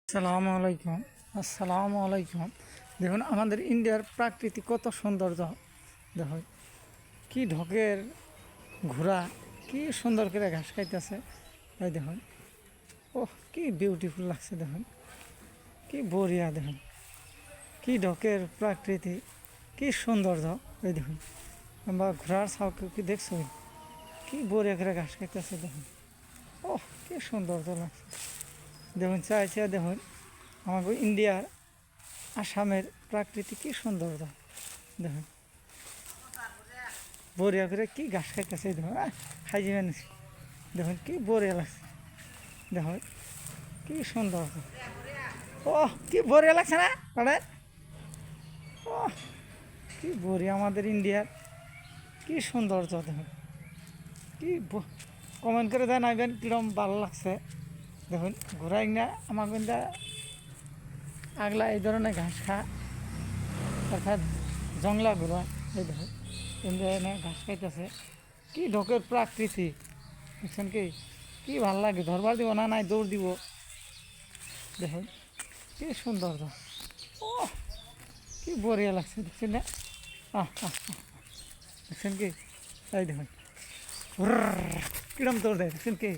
আসসালামু আলাইকুম। আসসালামু আলাইকুম। দেখুন আমাদের ইন্ডিয়ার প্রাকৃতিক কত সৌন্দর্য। দেখুন কি ঢকের ঘোড়া, কি সুন্দর করে ঘাস খাইতেছে। এই দেখুন, ওহ কি বিউটিফুল লাগছে। দেখুন কি বড়িয়া। দেখুন কি ঢকের প্রাকৃতি, কি সৌন্দর্য। এই দেখুন বা ঘোড়ার ছাউকে কি দেখছো, কি বড়িয়া করে ঘাস খাইতেছে। দেখুন ওহ কি সৌন্দর্য লাগছে। দেখুন চাইছে। দেখুন আমাদের ইন্ডিয়ার আসামের প্রাকৃতিক কি সৌন্দর্য। দেখুন বড়িয়া করে কি ঘাস খাইতেছে। দেখুন খাই যাবেন। দেখুন কি বড়িয়া লাগছে। দেখুন কি সৌন্দর্য। ও কি বড়িয়া লাগছে না ওটা। ও কি বড়িয়া আমাদের ইন্ডিয়ার কি সৌন্দর্য। দেখুন কি কমেন্ট করে জানাইবেন কিরম ভালো লাগছে। দেখুন ঘোরাই না আমার কিন্তু আগলা এই ধরনের ঘাস খা, অর্থাৎ জংলা ঘোরা। এই দেখুন কিন্তু এনে ঘাস খাইতেছে। কি ঢোকের প্রাকৃতি দেখছেন। কি কি ভাল লাগে। ধরবার দিব না, নাই দৌড় দিব। দেখুন কি সুন্দর। ও কি বড়িয়া লাগছে। দেখছেন না। দেখছেন কি। এই দেখুন কিরম দৌড় দেয়। দেখছেন কি।